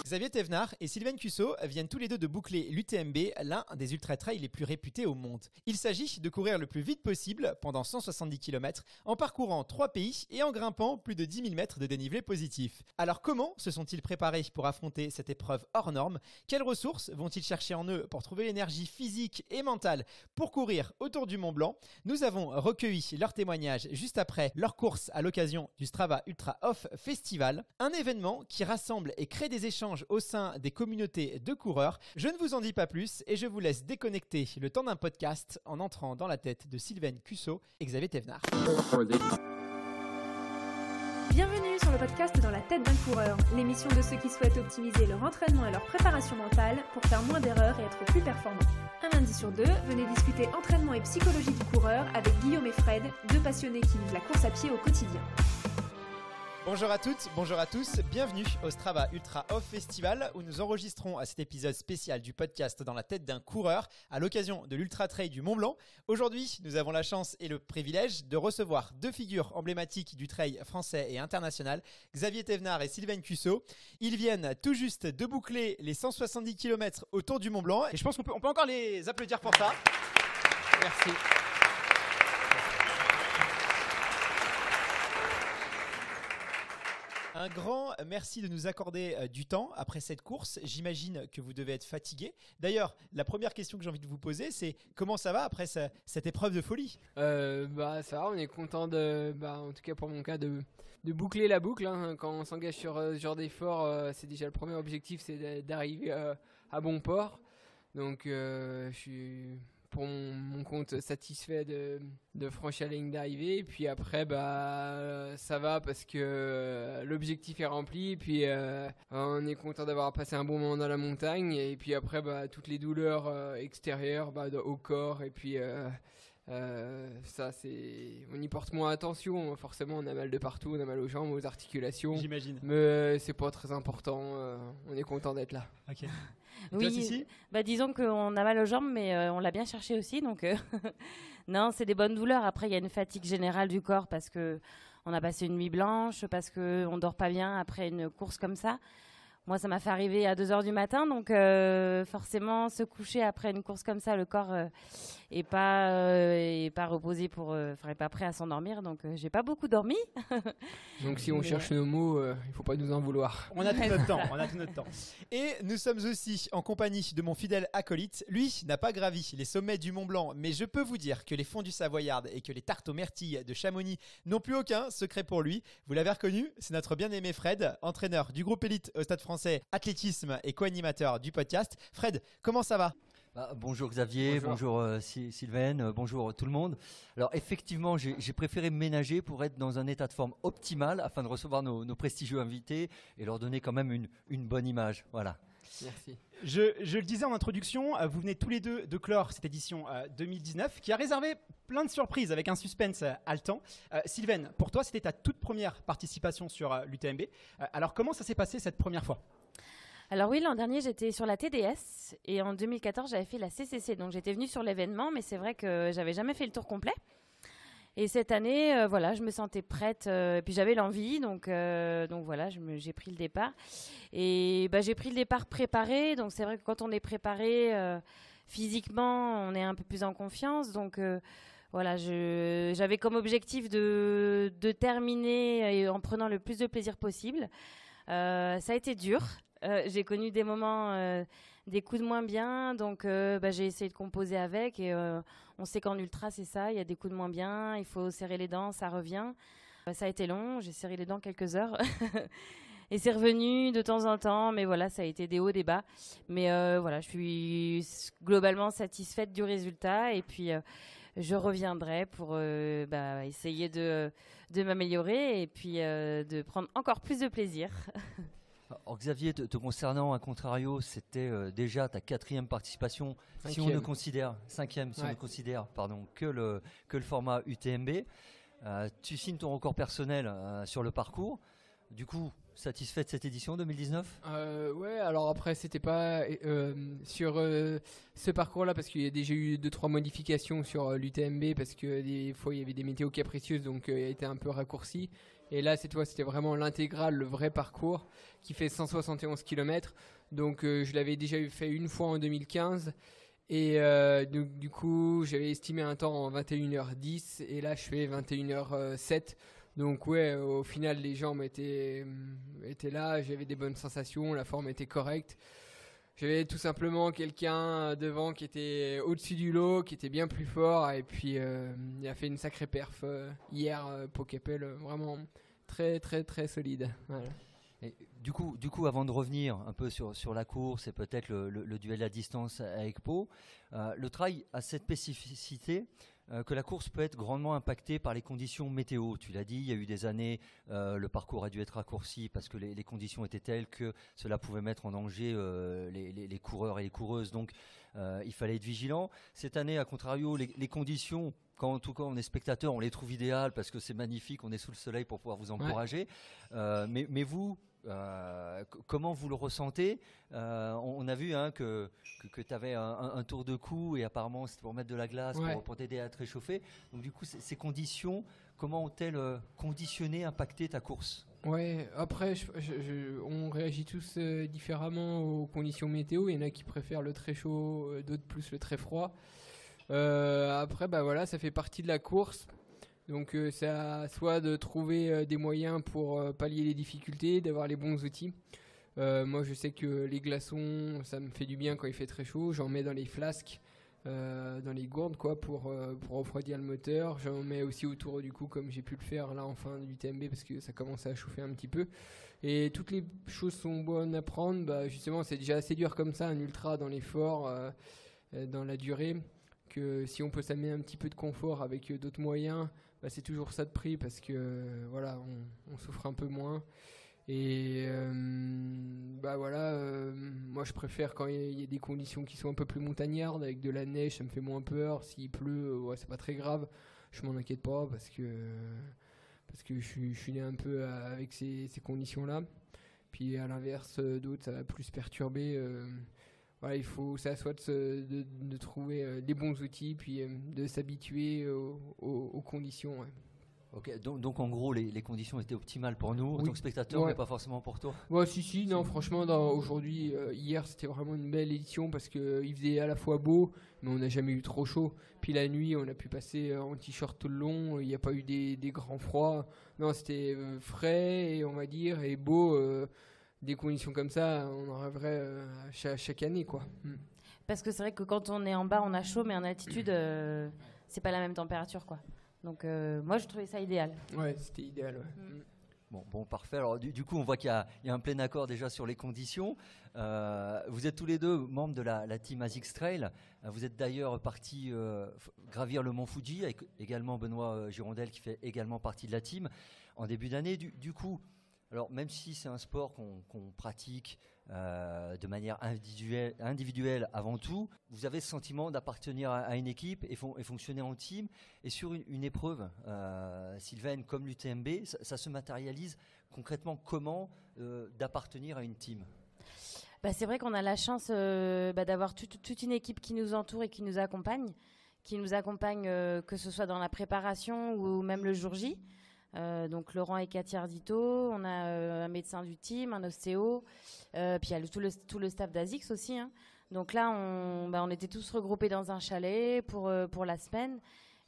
Xavier Thévenard et Sylvain Cusso viennent tous les deux de boucler l'UTMB, l'un des ultra-trails les plus réputés au monde. Il s'agit de courir le plus vite possible pendant 170 km en parcourant 3 pays et en grimpant plus de 10 000 mètres de dénivelé positif. Alors comment se sont-ils préparés pour affronter cette épreuve hors norme ? Quelles ressources vont-ils chercher en eux pour trouver l'énergie physique et mentale pour courir autour du Mont Blanc ? Nous avons recueilli leurs témoignages juste après leur course à l'occasion du Strava Ultra Off Festival, un événement qui rassemble et crée des échanges au sein des communautés de coureurs. Je ne vous en dis pas plus et je vous laisse déconnecter le temps d'un podcast en entrant dans la tête de Sylvain Cusso et Xavier Thévenard. Bienvenue sur le podcast Dans la tête d'un coureur, l'émission de ceux qui souhaitent optimiser leur entraînement et leur préparation mentale pour faire moins d'erreurs et être plus performants. Un lundi sur deux, venez discuter entraînement et psychologie du coureur avec Guillaume et Fred, deux passionnés qui vivent la course à pied au quotidien. Bonjour à toutes, bonjour à tous, bienvenue au Strava Ultra Off Festival où nous enregistrons cet épisode spécial du podcast Dans la tête d'un coureur à l'occasion de l'Ultra Trail du Mont Blanc. Aujourd'hui, nous avons la chance et le privilège de recevoir deux figures emblématiques du trail français et international, Xavier Thévenard et Sylvain Cusso. Ils viennent tout juste de boucler les 170 km autour du Mont Blanc et je pense qu'on peut encore les applaudir pour ça. Merci. Un grand merci de nous accorder du temps après cette course. J'imagine que vous devez être fatigué. D'ailleurs, la première question que j'ai envie de vous poser, c'est comment ça va après cette épreuve de folie ? Ça va, on est content en tout cas pour mon cas, de boucler la boucle. Hein. Quand on s'engage sur ce genre d'effort, c'est déjà le premier objectif, c'est d'arriver à bon port. Donc je suis pour mon compte satisfait de franchir la ligne d'arrivée. Et puis après, ça va parce que l'objectif est rempli. Et puis on est content d'avoir passé un bon moment dans la montagne. Et puis après, toutes les douleurs extérieures au corps. Et puis ça, on y porte moins attention. Forcément, on a mal de partout. On a mal aux jambes, aux articulations. J'imagine. Mais c'est pas très important. On est content d'être là. Ok. Et oui, toi, Cici ? Disons qu'on a mal aux jambes, mais on l'a bien cherché aussi. Donc, non, c'est des bonnes douleurs. Après, il y a une fatigue générale du corps parce qu'on a passé une nuit blanche, parce qu'on ne dort pas bien après une course comme ça. Moi, ça m'a fait arriver à 2h du matin. Donc, forcément, se coucher après une course comme ça, le corps est pas reposé est pas prêt à s'endormir. Donc, j'ai pas beaucoup dormi. Donc, si on cherche nos mots, il faut pas nous en vouloir. On a tout notre temps. Et nous sommes aussi en compagnie de mon fidèle acolyte. Lui n'a pas gravi les sommets du Mont Blanc, mais je peux vous dire que les fondus savoyardes et que les tartes aux myrtilles de Chamonix n'ont plus aucun secret pour lui. Vous l'avez reconnu, c'est notre bien-aimé Fred, entraîneur du groupe élite au Stade Français Athlétisme et co-animateur du podcast. Fred, comment ça va ? Bonjour Xavier, bonjour Sylvain, bonjour tout le monde. Alors effectivement, j'ai préféré me ménager pour être dans un état de forme optimal afin de recevoir nos prestigieux invités et leur donner quand même une bonne image. Voilà. Merci. Je le disais en introduction, vous venez tous les deux de clore cette édition 2019 qui a réservé plein de surprises avec un suspense haletant. Sylvain, pour toi, c'était ta toute première participation sur l'UTMB. Alors comment ça s'est passé cette première fois ? Alors oui, l'an dernier, j'étais sur la TDS et en 2014, j'avais fait la CCC. Donc j'étais venue sur l'événement, mais c'est vrai que j'avais jamais fait le tour complet. Et cette année, je me sentais prête et puis j'avais l'envie. Donc voilà, j'ai pris le départ. Et j'ai pris le départ préparé. Donc c'est vrai que quand on est préparé physiquement, on est un peu plus en confiance. Donc j'avais comme objectif de terminer en prenant le plus de plaisir possible. Ça a été dur. J'ai connu des moments, des coups de moins bien, donc j'ai essayé de composer avec et on sait qu'en ultra c'est ça, il y a des coups de moins bien, il faut serrer les dents, ça revient. Ça a été long, j'ai serré les dents quelques heures et c'est revenu de temps en temps, mais voilà, ça a été des hauts, des bas. Mais je suis globalement satisfaite du résultat et puis je reviendrai pour essayer de m'améliorer et puis de prendre encore plus de plaisir. Alors Xavier, te concernant, à contrario, c'était déjà ta 4e participation, si on ne considère que le format UTMB. Tu signes ton record personnel sur le parcours. Du coup, satisfait de cette édition 2019 ? Ouais, alors après c'était pas sur ce parcours-là parce qu'il y a déjà eu 2-3 modifications sur l'UTMB parce que des fois il y avait des météos capricieuses donc il a été un peu raccourci. Et là, cette fois, c'était vraiment l'intégrale, le vrai parcours, qui fait 171 km. Donc, je l'avais déjà fait une fois en 2015. Et donc, du coup, j'avais estimé un temps en 21h10. Et là, je fais 21h07. Donc, ouais, au final, les jambes étaient là. J'avais des bonnes sensations. La forme était correcte. J'avais tout simplement quelqu'un devant qui était au-dessus du lot, qui était bien plus fort. Et puis, il a fait une sacrée perf hier, Poképel, vraiment très, très, très solide. Voilà. Et du coup, avant de revenir un peu sur la course et peut-être le duel à distance avec Pau, le trail a cette spécificité que la course peut être grandement impactée par les conditions météo. Tu l'as dit, il y a eu des années, le parcours a dû être raccourci parce que les conditions étaient telles que cela pouvait mettre en danger les coureurs et les coureuses. Donc, il fallait être vigilant. Cette année, à contrario, les conditions, quand en tout cas on est spectateur, on les trouve idéales parce que c'est magnifique, on est sous le soleil pour pouvoir vous encourager. Ouais. Mais vous, comment vous le ressentez? On a vu que tu avais un tour de cou et apparemment c'était pour mettre de la glace, ouais, pour t'aider à te réchauffer. Donc du coup, ces conditions, comment ont-elles conditionné, impacté ta course? Ouais, après on réagit tous différemment aux conditions météo. Il y en a qui préfèrent le très chaud, d'autres plus le très froid. Après, voilà, ça fait partie de la course. Donc c'est soit de trouver des moyens pour pallier les difficultés, d'avoir les bons outils. Moi je sais que les glaçons, ça me fait du bien quand il fait très chaud. J'en mets dans les flasques, dans les gourdes pour refroidir le moteur. J'en mets aussi autour du cou comme j'ai pu le faire là en fin du TMB parce que ça commençait à chauffer un petit peu. Et toutes les choses sont bonnes à prendre. Justement c'est déjà assez dur comme ça, un ultra dans l'effort, dans la durée. Que si on peut s'amener un petit peu de confort avec d'autres moyens, c'est toujours ça de prix parce que voilà, on souffre un peu moins. Et moi je préfère quand il y a des conditions qui sont un peu plus montagnardes, avec de la neige, ça me fait moins peur. S'il pleut, c'est pas très grave, je m'en inquiète pas parce que je suis né un peu avec ces conditions-là. Puis à l'inverse, d'autres, ça va plus perturber. Voilà, il faut ça soit de trouver des bons outils, puis de s'habituer aux conditions. Ouais. Ok, donc en gros les conditions étaient optimales pour nous en tant que spectateurs, mais pas forcément pour toi. Ouais, si, non, franchement, aujourd'hui, hier c'était vraiment une belle édition parce qu'il faisait à la fois beau, mais on n'a jamais eu trop chaud. Puis la nuit, on a pu passer en t-shirt tout le long, il n'y a pas eu des grands froids. Non, c'était frais, et on va dire, et beau. Des conditions comme ça, on en rêverait chaque année, quoi. Parce que c'est vrai que quand on est en bas, on a chaud, mais en altitude, c'est pas la même température, quoi. Donc moi, je trouvais ça idéal. Ouais, c'était idéal, ouais. Bon, parfait. Alors du coup, on voit qu'il y a un plein accord déjà sur les conditions. Vous êtes tous les deux membres de la team ASICS Trail. Vous êtes d'ailleurs partis gravir le mont Fuji, avec également Benoît Girondel qui fait également partie de la team en début d'année. Du coup, alors même si c'est un sport qu'on pratique de manière individuelle avant tout, vous avez ce sentiment d'appartenir à une équipe et fonctionner en team. Et sur une épreuve, Sylvaine, comme l'UTMB, ça se matérialise concrètement comment d'appartenir à une team? C'est vrai qu'on a la chance d'avoir toute une équipe qui nous entoure et qui nous accompagne que ce soit dans la préparation ou même le jour J. Donc Laurent et Cathy Ardito, on a un médecin du team, un ostéo, puis il y a tout le staff d'ASICS aussi. Donc là, on était tous regroupés dans un chalet pour la semaine.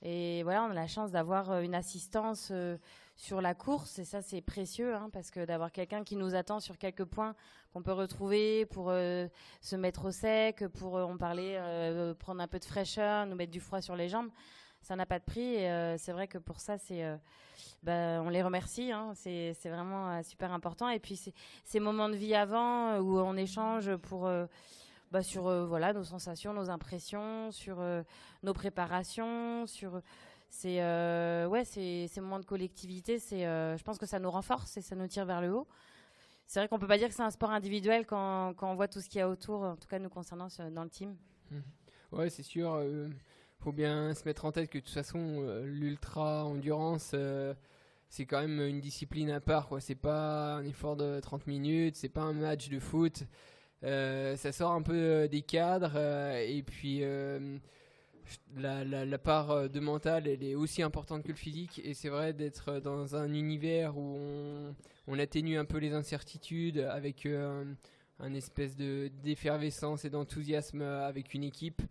Et voilà, on a la chance d'avoir une assistance sur la course. Et ça, c'est précieux, parce que d'avoir quelqu'un qui nous attend sur quelques points qu'on peut retrouver pour se mettre au sec, pour en parler, prendre un peu de fraîcheur, nous mettre du froid sur les jambes. Ça n'a pas de prix et c'est vrai que pour ça, on les remercie. C'est vraiment super important. Et puis, ces moments de vie avant où on échange sur nos sensations, nos impressions, sur nos préparations, sur ces moments de collectivité. Je pense que ça nous renforce et ça nous tire vers le haut. C'est vrai qu'on peut pas dire que c'est un sport individuel quand on voit tout ce qu'il y a autour, en tout cas nous concernant dans le team. Ouais, c'est sûr. Faut bien se mettre en tête que de toute façon, l'ultra endurance, c'est quand même une discipline à part, quoi. C'est pas un effort de 30 minutes, c'est pas un match de foot. Ça sort un peu des cadres et puis la part de mental, elle est aussi importante que le physique. Et c'est vrai d'être dans un univers où on atténue un peu les incertitudes avec un espèce d'effervescence et d'enthousiasme avec une équipe.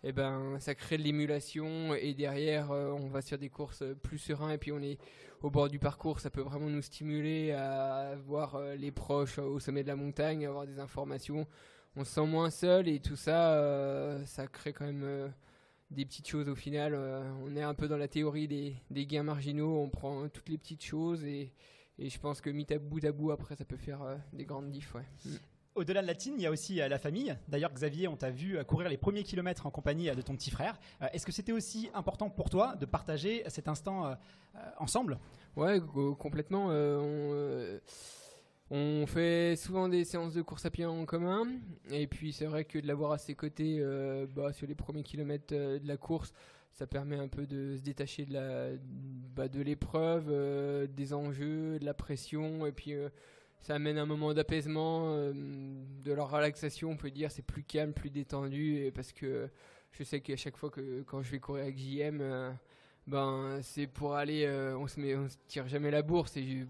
Et ben, ça crée de l'émulation et derrière, on va sur des courses plus sereins et puis on est au bord du parcours. Ça peut vraiment nous stimuler à voir les proches au sommet de la montagne, avoir des informations. On se sent moins seul et tout ça, ça crée quand même des petites choses au final. On est un peu dans la théorie des gains marginaux. On prend toutes les petites choses et je pense que mis à bout après, ça peut faire des grandes diffs. Ouais. Au-delà de la team, il y a aussi la famille. D'ailleurs, Xavier, on t'a vu courir les premiers kilomètres en compagnie de ton petit frère. Est-ce que c'était aussi important pour toi de partager cet instant ensemble ? Ouais, complètement. On fait souvent des séances de course à pied en commun. Et puis, c'est vrai que de l'avoir à ses côtés sur les premiers kilomètres de la course, ça permet un peu de se détacher de l'épreuve, des enjeux, de la pression. Et puis... ça amène un moment d'apaisement, de leur relaxation, on peut dire. C'est plus calme, plus détendu. Et parce que je sais qu'à chaque fois que quand je vais courir avec JM, c'est pour aller. On se tire jamais la bourre. C'est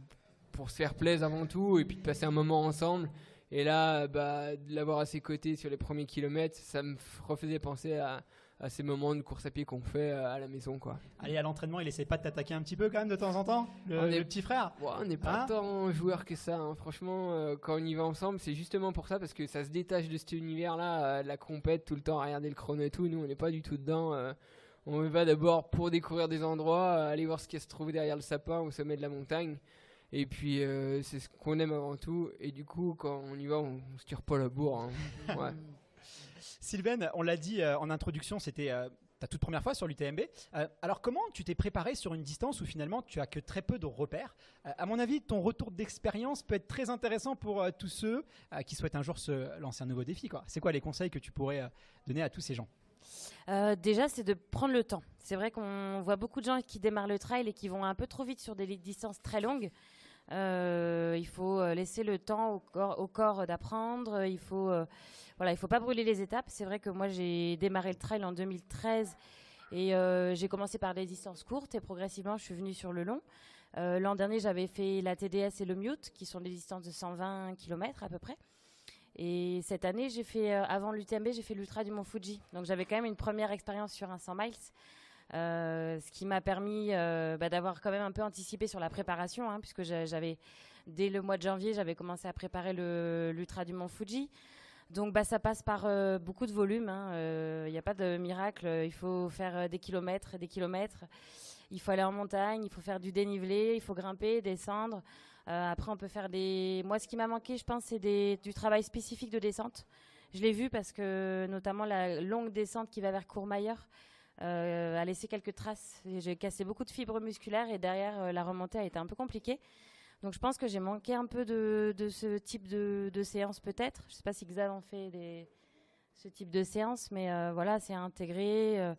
pour se faire plaisir avant tout et puis de passer un moment ensemble. Et là, de l'avoir à ses côtés sur les premiers kilomètres, ça me refaisait penser à ces moments de course à pied qu'on fait à la maison, quoi. Allez, à l'entraînement, il essaie pas de t'attaquer un petit peu quand même de temps en temps, le petit frère. Ouais, on n'est pas tant joueur que ça, hein. Franchement, quand on y va ensemble, c'est justement pour ça, parce que ça se détache de cet univers-là, la compète, tout le temps à regarder le chrono et tout. Nous, on n'est pas du tout dedans. On va d'abord pour découvrir des endroits, aller voir ce qui se trouve derrière le sapin au sommet de la montagne. Et puis, c'est ce qu'on aime avant tout. Et du coup, quand on y va, on se tire pas la bourre, hein. Ouais. Sylvaine, on l'a dit en introduction, c'était ta toute première fois sur l'UTMB. Alors comment tu t'es préparé sur une distance où finalement tu as que très peu de repères ? À mon avis, ton retour d'expérience peut être très intéressant pour tous ceux qui souhaitent un jour se lancer un nouveau défi, quoi. C'est quoi les conseils que tu pourrais donner à tous ces gens ? Déjà, c'est de prendre le temps. C'est vrai qu'on voit beaucoup de gens qui démarrent le trail et qui vont un peu trop vite sur des distances très longues. Il faut laisser le temps au corps d'apprendre. Il faut pas brûler les étapes. C'est vrai que moi, j'ai démarré le trail en 2013 et j'ai commencé par des distances courtes et progressivement, je suis venue sur le long. L'an dernier, j'avais fait la TDS et le Mute, qui sont des distances de 120 km à peu près. Et cette année, j'ai fait, avant l'UTMB, j'ai fait l'Ultra du Mont Fuji. Donc j'avais quand même une première expérience sur un 100 miles. Ce qui m'a permis d'avoir quand même un peu anticipé sur la préparation, hein, puisque j'avais, dès le mois de janvier, j'avais commencé à préparer l'Ultra du Mont Fuji. Donc ça passe par beaucoup de volume, hein. Y a pas de miracle, il faut faire des kilomètres et des kilomètres. Il faut aller en montagne, il faut faire du dénivelé, il faut grimper, descendre. Après, on peut faire Moi, ce qui m'a manqué, je pense, c'est du travail spécifique de descente. Je l'ai vu parce que, notamment, la longue descente qui va vers Courmayeur a laissé quelques traces. J'ai cassé beaucoup de fibres musculaires et derrière, la remontée a été un peu compliquée. Donc, je pense que j'ai manqué un peu de ce type de séance, peut-être. Je ne sais pas si Xav en fait ce type de séance, mais voilà, c'est intégré.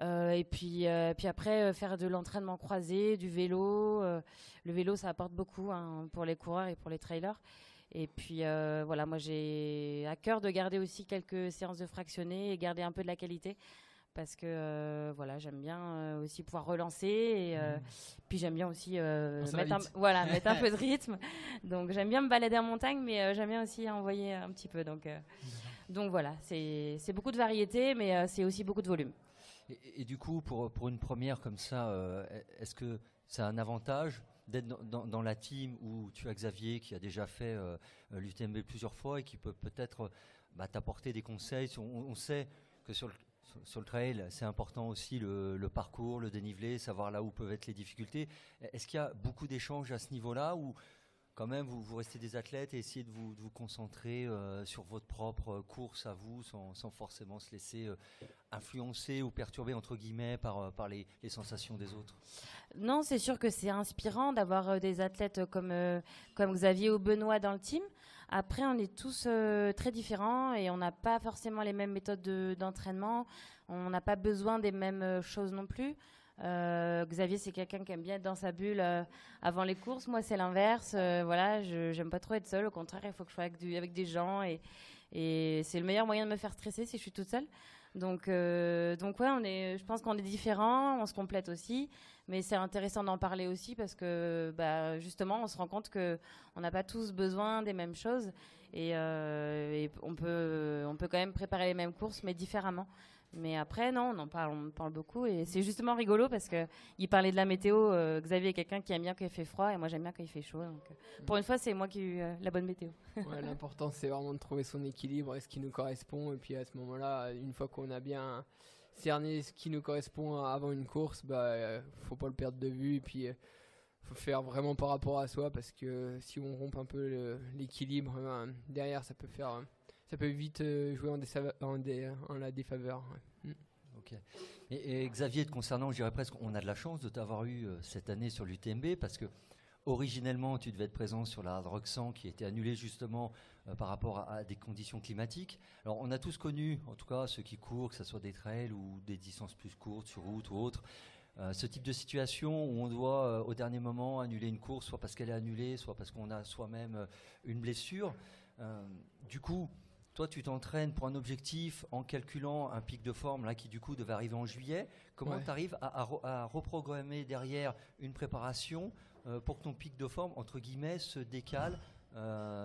Et puis après, faire de l'entraînement croisé, du vélo. Le vélo, ça apporte beaucoup, hein, pour les coureurs et pour les trailers. Et puis voilà, moi j'ai à cœur de garder aussi quelques séances de fractionnés et garder un peu de la qualité. Parce que voilà, j'aime bien aussi pouvoir relancer. Et puis j'aime bien aussi mettre un peu de rythme. Donc j'aime bien me balader en montagne, mais j'aime bien aussi envoyer un petit peu. Donc voilà, c'est beaucoup de variété, mais c'est aussi beaucoup de volume. Et du coup, pour une première comme ça, est-ce que c'est un avantage d'être dans la team où tu as Xavier qui a déjà fait l'UTMB plusieurs fois et qui peut peut-être t'apporter des conseils. On sait que sur le trail, c'est important aussi le parcours, le dénivelé, savoir là où peuvent être les difficultés. Est-ce qu'il y a beaucoup d'échanges à ce niveau-là ou quand même vous restez des athlètes et essayez de vous concentrer sur votre propre course à vous sans forcément se laisser influencer ou perturber entre guillemets par les sensations des autres? Non, c'est sûr que c'est inspirant d'avoir des athlètes comme Xavier ou Benoît dans le team. Après, on est tous très différents et on n'a pas forcément les mêmes méthodes d'entraînement. On n'a pas besoin des mêmes choses non plus. Xavier, c'est quelqu'un qui aime bien être dans sa bulle avant les courses. Moi, c'est l'inverse. Voilà, j'aime pas trop être seule. Au contraire, il faut que je sois avec des gens et c'est le meilleur moyen de me faire stresser si je suis toute seule. Donc ouais, je pense qu'on est différents, on se complète aussi, mais c'est intéressant d'en parler aussi parce que justement, on se rend compte que on n'a pas tous besoin des mêmes choses et on peut quand même préparer les mêmes courses, mais différemment. Mais après, non, on en parle beaucoup et c'est justement rigolo parce que il parlait de la météo. Xavier est quelqu'un qui aime bien quand il fait froid et moi j'aime bien quand il fait chaud. Donc, pour une fois, c'est moi qui ai eu la bonne météo. Ouais, l'important, c'est vraiment de trouver son équilibre et ce qui nous correspond. Et puis à ce moment-là, une fois qu'on a bien cerné ce qui nous correspond avant une course, faut pas le perdre de vue. Et puis, faut faire vraiment par rapport à soi parce que si on rompt un peu l'équilibre, derrière, ça peut vite jouer en la défaveur. Ouais. Ok. Et Xavier, te concernant, je dirais presque, on a de la chance de t'avoir eu cette année sur l'UTMB parce que originellement, tu devais être présent sur la Hard Rock 100 qui était annulée justement par rapport à des conditions climatiques. Alors, on a tous connu, en tout cas ceux qui courent, que ce soit des trails ou des distances plus courtes sur route ou autre, ce type de situation où on doit au dernier moment annuler une course, soit parce qu'elle est annulée, soit parce qu'on a soi-même une blessure. Du coup, toi, tu t'entraînes pour un objectif en calculant un pic de forme là, qui du coup devait arriver en juillet. Comment tu arrives à reprogrammer derrière une préparation pour que ton pic de forme, entre guillemets, se décale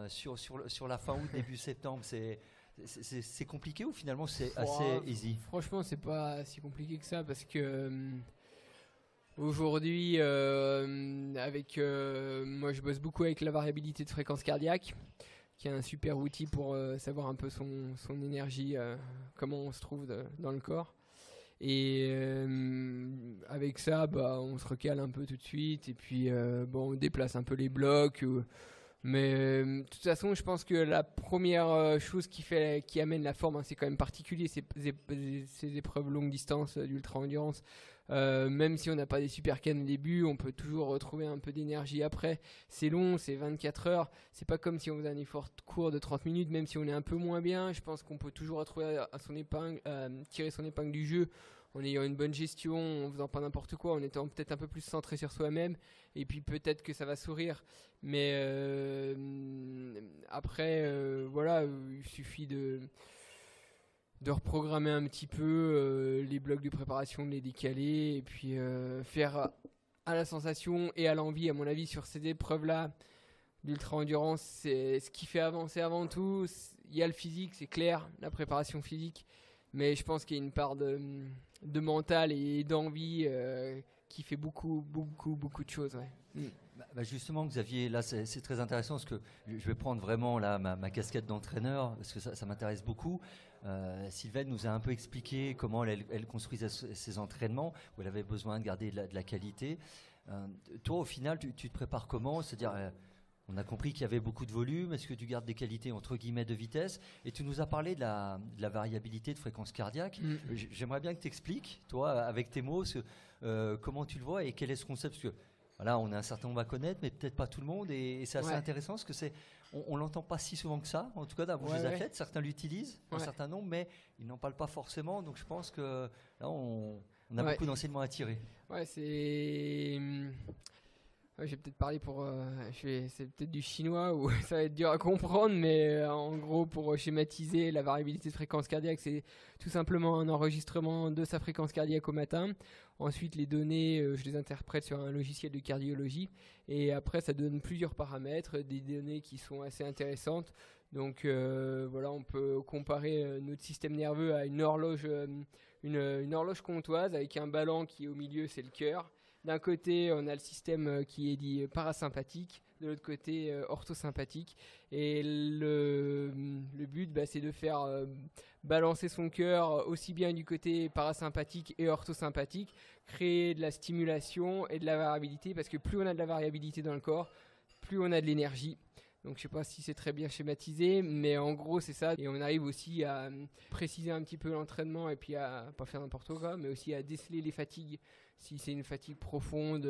sur la fin août, début septembre? C'est compliqué ou finalement c'est assez easy? Franchement, c'est pas si compliqué que ça parce que aujourd'hui, moi je bosse beaucoup avec la variabilité de fréquence cardiaque, qui est un super outil pour savoir un peu son énergie, comment on se trouve dans le corps. Et avec ça, on se recale un peu tout de suite et puis on déplace un peu les blocs. Mais de toute façon, je pense que la première chose qui amène la forme, c'est quand même particulier, ces épreuves longue distance d'ultra-endurance. Même si on n'a pas des super cannes au début, on peut toujours retrouver un peu d'énergie après. C'est long, c'est 24 heures. C'est pas comme si on faisait un effort court de 30 minutes, même si on est un peu moins bien. Je pense qu'on peut toujours retrouver tirer son épingle du jeu en ayant une bonne gestion, en faisant pas n'importe quoi, en étant peut-être un peu plus centré sur soi-même. Et puis peut-être que ça va sourire. Mais après, il suffit de reprogrammer un petit peu les blocs de préparation, de les décaler et puis faire à la sensation et à l'envie, à mon avis, sur ces épreuves-là d'ultra-endurance. C'est ce qui fait avancer avant tout. Il y a le physique, c'est clair, la préparation physique, mais je pense qu'il y a une part de mental et d'envie qui fait beaucoup de choses. Ouais. Justement, Xavier, là c'est très intéressant parce que je vais prendre vraiment là, ma casquette d'entraîneur parce que ça m'intéresse beaucoup. Sylvaine nous a un peu expliqué comment elle construisait ses entraînements, où elle avait besoin de garder de la qualité. Toi, au final, tu te prépares comment? C'est-à-dire, on a compris qu'il y avait beaucoup de volume. Est-ce que tu gardes des qualités entre guillemets de vitesse? Et tu nous as parlé de la variabilité de fréquence cardiaque. J'aimerais bien que tu expliques, toi, avec tes mots, comment tu le vois et quel est ce concept. Parce que voilà, on a un certain nombre à connaître, mais peut-être pas tout le monde. Et c'est assez intéressant parce que on l'entend pas si souvent que ça, en tout cas dans les athlètes. Certains l'utilisent, un certain nombre, mais ils n'en parlent pas forcément. Donc je pense que là, on a beaucoup d'enseignements à tirer. Ouais, c'est... je vais peut-être parler c'est peut-être du chinois où ça va être dur à comprendre, mais en gros, pour schématiser la variabilité de fréquence cardiaque, c'est tout simplement un enregistrement de sa fréquence cardiaque au matin. Ensuite, les données, je les interprète sur un logiciel de cardiologie. Et après, ça donne plusieurs paramètres, des données qui sont assez intéressantes. Donc on peut comparer notre système nerveux à une horloge, une horloge comptoise avec un ballon qui est au milieu, c'est le cœur. D'un côté, on a le système qui est dit parasympathique, de l'autre côté, orthosympathique. Et le but, c'est de faire balancer son cœur aussi bien du côté parasympathique et orthosympathique, créer de la stimulation et de la variabilité, parce que plus on a de la variabilité dans le corps, plus on a de l'énergie. Donc je sais pas si c'est très bien schématisé, mais en gros c'est ça. Et on arrive aussi à préciser un petit peu l'entraînement et puis à pas faire n'importe quoi, mais aussi à déceler les fatigues. Si c'est une fatigue profonde,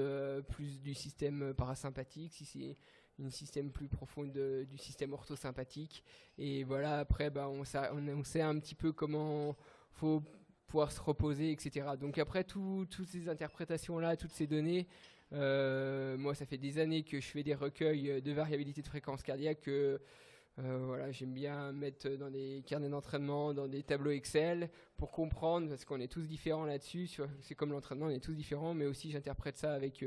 plus du système parasympathique, si c'est une système plus profonde du système orthosympathique. Et voilà, après on sait un petit peu comment faut pouvoir se reposer, etc. Donc après toutes ces interprétations-là, toutes ces données, moi ça fait des années que je fais des recueils de variabilité de fréquence cardiaque que Voilà, j'aime bien mettre dans des carnets d'entraînement, dans des tableaux Excel pour comprendre, parce qu'on est tous différents là-dessus. C'est comme l'entraînement, on est tous différents, mais aussi j'interprète ça avec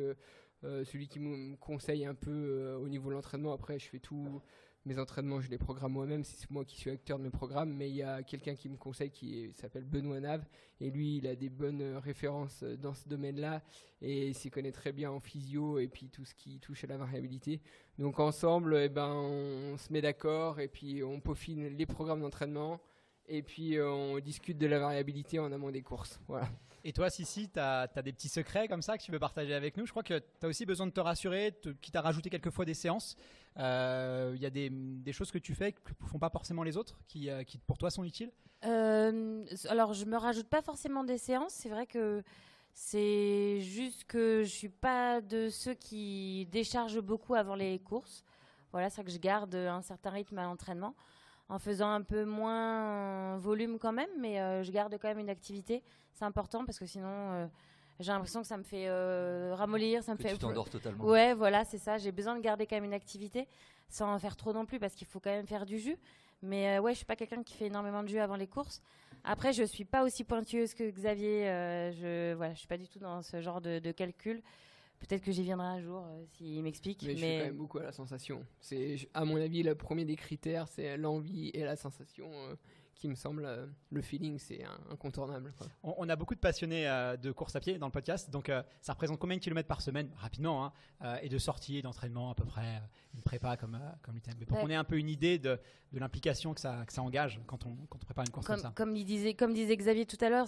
celui qui me conseille un peu au niveau de l'entraînement. Après, je fais tous mes entraînements, je les programme moi-même, c'est moi qui suis acteur de mes programmes, mais il y a quelqu'un qui me conseille qui s'appelle Benoît Nave, et lui, il a des bonnes références dans ce domaine-là, et il s'y connaît très bien en physio, et puis tout ce qui touche à la variabilité. Donc ensemble, on se met d'accord, et puis on peaufine les programmes d'entraînement, et puis on discute de la variabilité en amont des courses. Voilà. Et toi, Sissi, tu as des petits secrets comme ça que tu veux partager avec nous? Je crois que tu as aussi besoin de te rassurer, quitte à rajouter quelquefois des séances. Il y a des choses que tu fais que ne font pas forcément les autres, qui pour toi sont utiles? Alors, je me rajoute pas forcément des séances. C'est vrai que c'est juste que je suis pas de ceux qui déchargent beaucoup avant les courses. Voilà, c'est vrai que je garde un certain rythme à l'entraînement, en faisant un peu moins volume quand même, mais je garde quand même une activité. C'est important parce que sinon, j'ai l'impression que ça me fait ramollir, ça me fait. Tu t'endors totalement. Ouais, voilà, c'est ça. J'ai besoin de garder quand même une activité, sans en faire trop non plus, parce qu'il faut quand même faire du jus. Mais ouais, je suis pas quelqu'un qui fait énormément de jus avant les courses. Après, je suis pas aussi pointueuse que Xavier. Je suis pas du tout dans ce genre de calcul. Peut-être que j'y viendrai un jour s'il m'explique. Mais je fais quand même beaucoup à la sensation. À mon avis, le premier des critères, c'est l'envie et la sensation qui me semble, le feeling, c'est incontournable, quoi. On a beaucoup de passionnés de course à pied dans le podcast, donc ça représente combien de kilomètres par semaine, rapidement, et de sorties, d'entraînement à peu près, une prépa comme l'UTMB, pour qu'on ait un peu une idée de l'implication que ça engage quand on prépare une course comme ça. Comme disait Xavier tout à l'heure,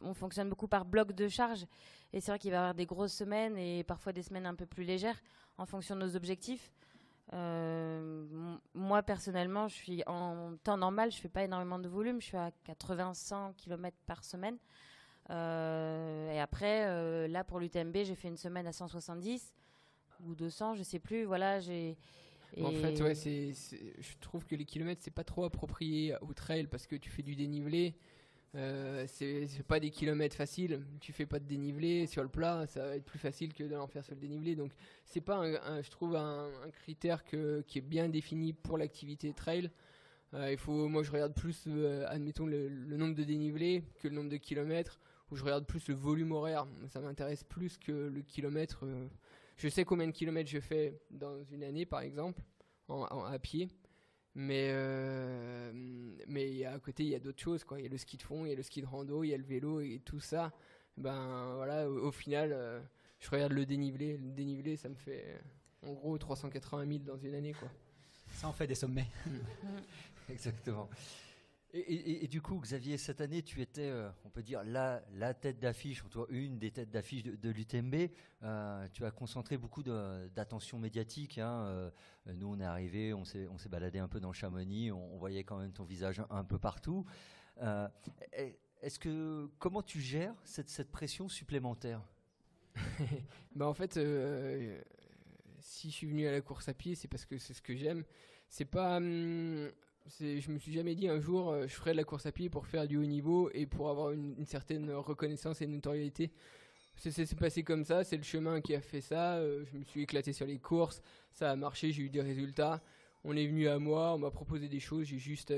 on fonctionne beaucoup par bloc de charge, et c'est vrai qu'il va y avoir des grosses semaines et parfois des semaines un peu plus légères en fonction de nos objectifs. Moi personnellement, je suis en temps normal, je fais pas énormément de volume, je suis à 80-100 km par semaine, et après là pour l'UTMB j'ai fait une semaine à 170 ou 200, je sais plus. Voilà, en fait, ouais, je trouve que les kilomètres c'est pas trop approprié au trail parce que tu fais du dénivelé. C'est pas des kilomètres faciles, tu fais pas de dénivelé sur le plat, ça va être plus facile que d'en faire sur le dénivelé, donc c'est pas je trouve un critère qui est bien défini pour l'activité trail. Moi je regarde plus admettons le nombre de dénivelés que le nombre de kilomètres, ou je regarde plus le volume horaire, ça m'intéresse plus que le kilomètre. Je sais combien de kilomètres je fais dans une année par exemple à pied. Mais à côté il y a d'autres choses, quoi. Il y a le ski de fond, il y a le ski de rando, il y a le vélo et tout ça. Voilà, au final je regarde le dénivelé. Le dénivelé ça me fait en gros 380 000 dans une année, quoi. Ça en fait des sommets. Exactement. Et du coup, Xavier, cette année, tu étais, on peut dire, la tête d'affiche, ou toi, une des têtes d'affiche de l'UTMB. Tu as concentré beaucoup d'attention médiatique. Nous, on est arrivés, on s'est baladé un peu dans Chamonix, on voyait quand même ton visage un peu partout. Comment tu gères cette pression supplémentaire? En fait, si je suis venu à la course à pied, c'est parce que c'est ce que j'aime. C'est pas... je me suis jamais dit un jour je ferai de la course à pied pour faire du haut niveau et pour avoir une certaine reconnaissance et notoriété. C'est passé comme ça, c'est le chemin qui a fait ça. Je me suis éclaté sur les courses, ça a marché, j'ai eu des résultats. On est venu à moi, on m'a proposé des choses, j'ai juste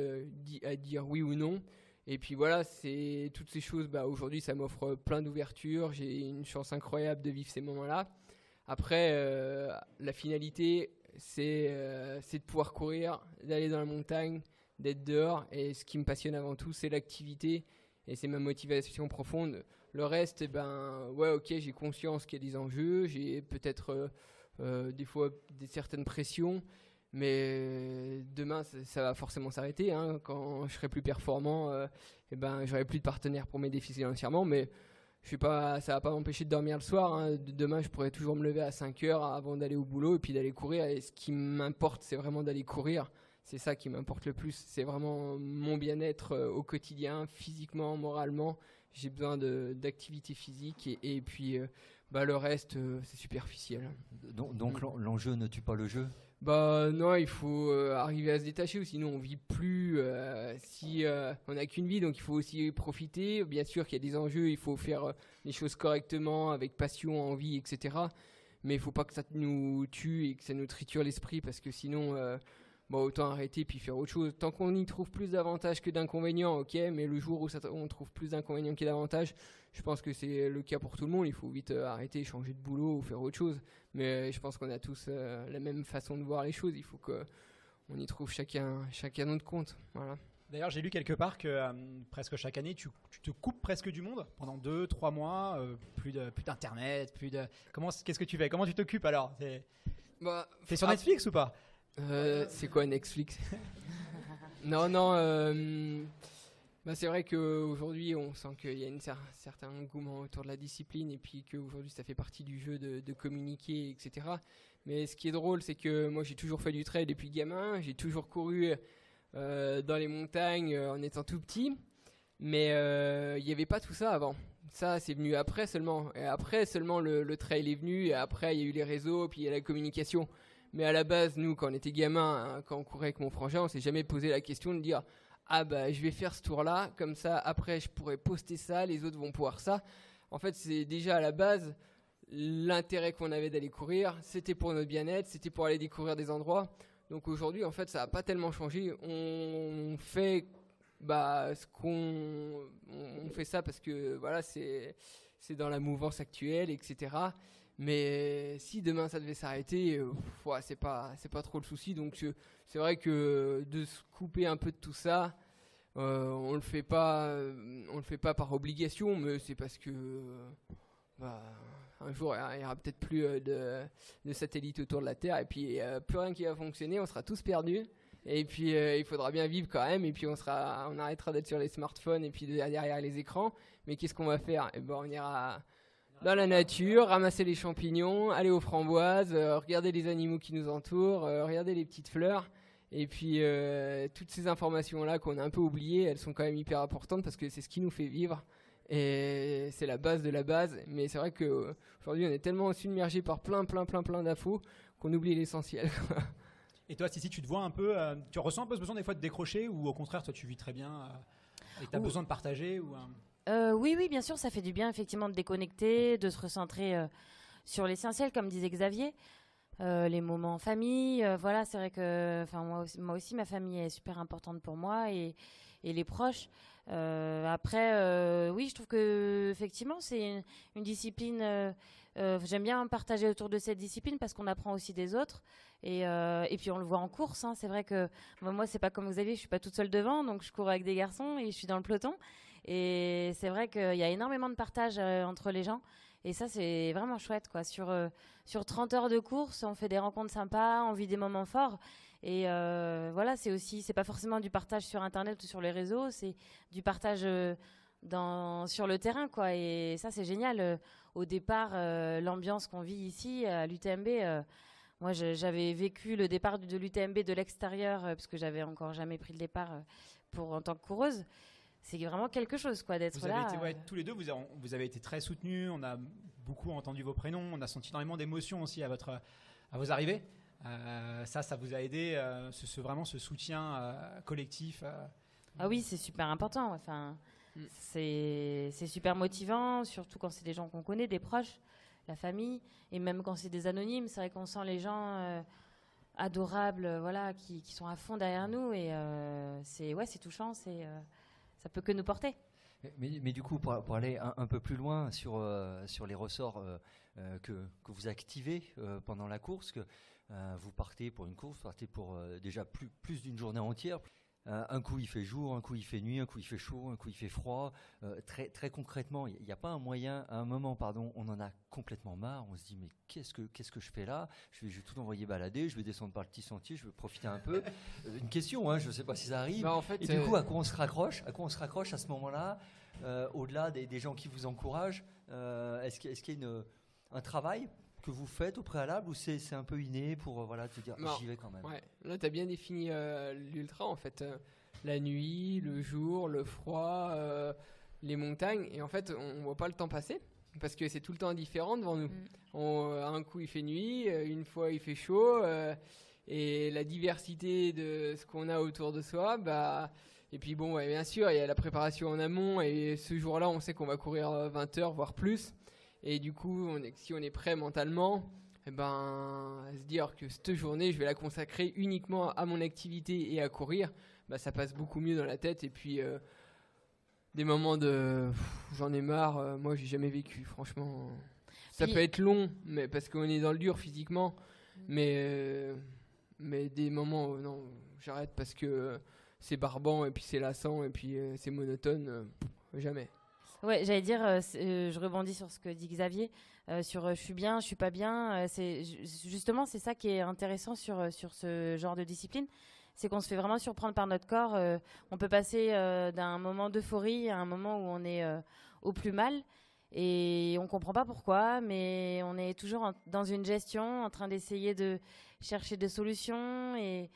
à dire oui ou non. Et puis voilà, c'est toutes ces choses. Aujourd'hui, ça m'offre plein d'ouvertures. J'ai une chance incroyable de vivre ces moments-là. Après, la finalité, c'est de pouvoir courir, d'aller dans la montagne, d'être dehors. Et ce qui me passionne avant tout, c'est l'activité et c'est ma motivation profonde. Le reste, ouais, ok, j'ai conscience qu'il y a des enjeux, j'ai peut-être des fois certaines pressions, mais demain, ça va forcément s'arrêter. Quand je serai plus performant, j'aurai plus de partenaires pour m'aider financièrement, mais ça va pas m'empêcher de dormir le soir. Demain, je pourrais toujours me lever à 5 heures avant d'aller au boulot et puis d'aller courir. Et ce qui m'importe, c'est vraiment d'aller courir. C'est ça qui m'importe le plus. C'est vraiment mon bien-être au quotidien, physiquement, moralement. J'ai besoin d'activité physique et puis le reste, c'est superficiel. Donc l'enjeu ne tue pas le jeu? Non, il faut arriver à se détacher, ou sinon on vit plus. Si on n'a qu'une vie, donc il faut aussi profiter. Bien sûr qu'il y a des enjeux, il faut faire les choses correctement, avec passion, envie, etc. Mais il faut pas que ça nous tue et que ça nous triture l'esprit, parce que sinon, autant arrêter puis faire autre chose. Tant qu'on y trouve plus d'avantages que d'inconvénients, ok, mais le jour où on trouve plus d'inconvénients que d'avantages, je pense que c'est le cas pour tout le monde. Il faut vite arrêter, changer de boulot ou faire autre chose. Mais je pense qu'on a tous la même façon de voir les choses. Il faut qu'on y trouve chacun notre compte. Voilà. D'ailleurs, j'ai lu quelque part que presque chaque année, tu te coupes presque du monde pendant 2-3 mois, plus d'internet, qu'est-ce que tu fais? Comment tu t'occupes alors? T'es sur Netflix ou pas? C'est quoi Netflix? Non. C'est vrai qu'aujourd'hui, on sent qu'il y a un certain engouement autour de la discipline et puis qu'aujourd'hui, ça fait partie du jeu de communiquer, etc. Mais ce qui est drôle, c'est que moi, j'ai toujours fait du trail depuis gamin. J'ai toujours couru dans les montagnes en étant tout petit. Mais il n'y avait pas tout ça avant. Ça, c'est venu après seulement. Et après seulement, le trail est venu. Et après, il y a eu les réseaux, puis il y a la communication. Mais à la base, nous, quand on était gamin, quand on courait avec mon frangin, on s'est jamais posé la question de dire « Ah je vais faire ce tour-là, comme ça, après, je pourrais poster ça, les autres vont pouvoir ça. » En fait, c'est déjà à la base l'intérêt qu'on avait d'aller courir. C'était pour notre bien-être, c'était pour aller découvrir des endroits. Donc aujourd'hui, en fait, ça n'a pas tellement changé. On fait on fait ça parce que voilà, c'est dans la mouvance actuelle, etc. Mais si demain ça devait s'arrêter, c'est pas trop le souci. Donc c'est vrai que de se couper un peu de tout ça, on le fait pas par obligation, mais c'est parce que un jour il y aura peut-être plus de satellites autour de la Terre et puis plus rien qui va fonctionner, on sera tous perdus. Et puis il faudra bien vivre quand même, et puis on arrêtera d'être sur les smartphones et puis derrière les écrans. Mais qu'est-ce qu'on va faire? On ira dans la nature, ramasser les champignons, aller aux framboises, regarder les animaux qui nous entourent, regarder les petites fleurs. Et puis toutes ces informations-là qu'on a un peu oubliées, elles sont quand même hyper importantes parce que c'est ce qui nous fait vivre. Et c'est la base de la base. Mais c'est vrai qu'aujourd'hui, on est tellement submergé par plein d'infos qu'on oublie l'essentiel. Et toi, Sissi, tu te vois un peu, tu ressens un peu ce besoin des fois de décrocher, ou au contraire, toi, tu vis très bien et tu as besoin de partager Oui, bien sûr, ça fait du bien effectivement de déconnecter, de se recentrer sur l'essentiel, comme disait Xavier. Les moments en famille, voilà, c'est vrai que moi aussi, ma famille est super importante pour moi et les proches. Après, oui, je trouve que effectivement, c'est une discipline. J'aime bien partager autour de cette discipline parce qu'on apprend aussi des autres. Et puis on le voit en course. C'est vrai que moi, c'est pas comme Xavier, je suis pas toute seule devant, donc je cours avec des garçons et je suis dans le peloton. Et c'est vrai qu'il y a énormément de partage entre les gens. Et ça, c'est vraiment chouette, quoi. Sur 30 heures de course, on fait des rencontres sympas, on vit des moments forts. Et voilà, c'est pas forcément du partage sur Internet ou sur les réseaux, c'est du partage sur le terrain, quoi. Et ça, c'est génial. Au départ, l'ambiance qu'on vit ici à l'UTMB, moi, j'avais vécu le départ de l'UTMB de l'extérieur, parce que j'avais encore jamais pris le départ en tant que coureuse. C'est vraiment quelque chose, quoi, d'être là. Tous les deux, vous avez été très soutenus. On a beaucoup entendu vos prénoms. On a senti énormément d'émotions aussi à vos arrivées. Ça vous a aidé, vraiment ce soutien collectif. Ah oui, c'est super important. Enfin, c'est super motivant, surtout quand c'est des gens qu'on connaît, des proches, la famille, et même quand c'est des anonymes. C'est vrai qu'on sent les gens adorables, voilà, qui sont à fond derrière nous, et c'est touchant. Ça peut que nous porter. Mais du coup, pour aller un peu plus loin sur les ressorts que vous activez pendant la course, que vous partez pour une course, vous partez pour déjà plus d'une journée entière. Un coup il fait jour, un coup il fait nuit, un coup il fait chaud, un coup il fait froid. Très, très concrètement, il n'y a pas un moyen, à un moment, on en a complètement marre. On se dit mais qu'est-ce que je fais là? Je vais tout envoyer balader, je vais descendre par le petit sentier, je vais profiter un peu. Une question, je ne sais pas si ça arrive. En fait, et du coup, à quoi on se raccroche? À quoi on se raccroche à ce moment-là? Au-delà des gens qui vous encouragent, est-ce qu'il y a un travail que vous faites au préalable, ou c'est un peu inné pour te dire j'y vais quand même? Ouais. Là, tu as bien défini l'ultra, en fait. La nuit, le jour, le froid, les montagnes. Et en fait, on ne voit pas le temps passer parce que c'est tout le temps différent devant nous. Un coup, il fait nuit, une fois, il fait chaud. Et la diversité de ce qu'on a autour de soi, et puis bien sûr, il y a la préparation en amont. Et ce jour-là, on sait qu'on va courir 20 heures, voire plus. Et du coup, si on est prêt mentalement, et à se dire que cette journée, je vais la consacrer uniquement à mon activité et à courir, ça passe beaucoup mieux dans la tête. Et puis, des moments de j'en ai marre, moi, j'ai jamais vécu, franchement. Ça peut être long, mais parce qu'on est dans le dur physiquement, mais des moments où non, j'arrête parce que c'est barbant et puis c'est lassant et puis c'est monotone, jamais. Ouais, j'allais dire, je rebondis sur ce que dit Xavier, sur je suis bien, je suis pas bien. Justement, c'est ça qui est intéressant sur ce genre de discipline, c'est qu'on se fait vraiment surprendre par notre corps. On peut passer d'un moment d'euphorie à un moment où on est au plus mal et on comprend pas pourquoi, mais on est toujours dans une gestion, en train d'essayer de chercher des solutions et